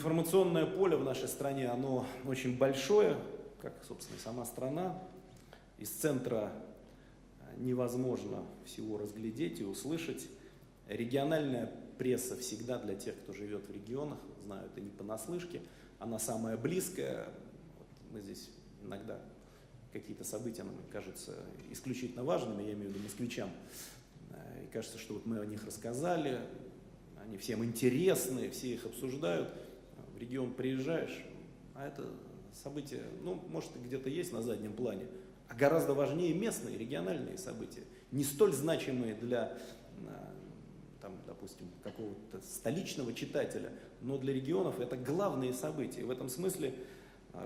Информационное поле в нашей стране, оно очень большое, как, собственно, и сама страна. Из центра невозможно всего разглядеть и услышать. Региональная пресса всегда для тех, кто живет в регионах, знаю это не понаслышке, она самая близкая. Вот мы здесь иногда какие-то события нам кажутся исключительно важными, я имею в виду москвичам. И кажется, что вот мы о них рассказали, они всем интересны, все их обсуждают. В регион приезжаешь, а это события, ну, может, где-то есть на заднем плане, а гораздо важнее местные, региональные события, не столь значимые для, там, допустим, какого-то столичного читателя, но для регионов это главные события. И в этом смысле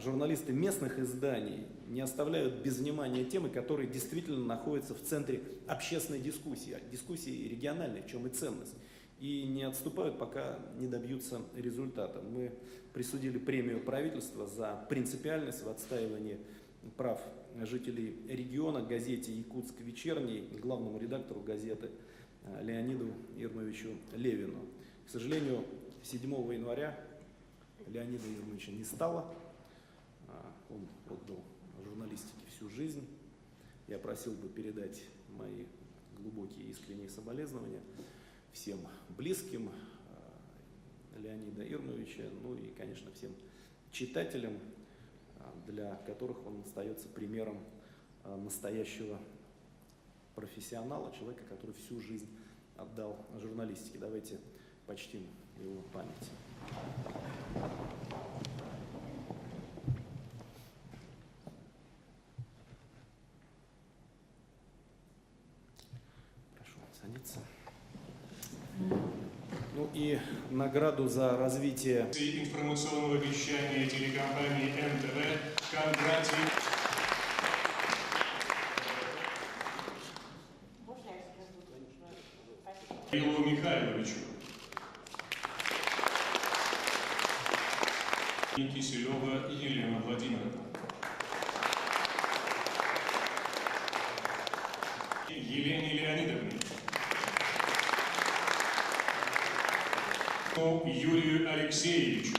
журналисты местных изданий не оставляют без внимания темы, которые действительно находятся в центре общественной дискуссии, дискуссии региональной, в чем и ценность. И не отступают, пока не добьются результата. Мы присудили премию правительства за принципиальность в отстаивании прав жителей региона газете «Якутск вечерний», главному редактору газеты Леониду Ирмовичу Левину. К сожалению, 7 января Леонида Ирмовича не стало. Он отдал журналистике всю жизнь. Я просил бы передать мои глубокие искренние соболезнования всем близким Леонида Ирмовича, ну и, конечно, всем читателям, для которых он остается примером настоящего профессионала, человека, который всю жизнь отдал журналистике. Давайте почтим его память. Прошу садиться. Ну и награду за развитие информационного вещания телекомпании НТВ Кондратий. Кириллу Михайловичу. Киселева Елена Владимировна. Елене Леонидовне. Юрию Алексеевичу.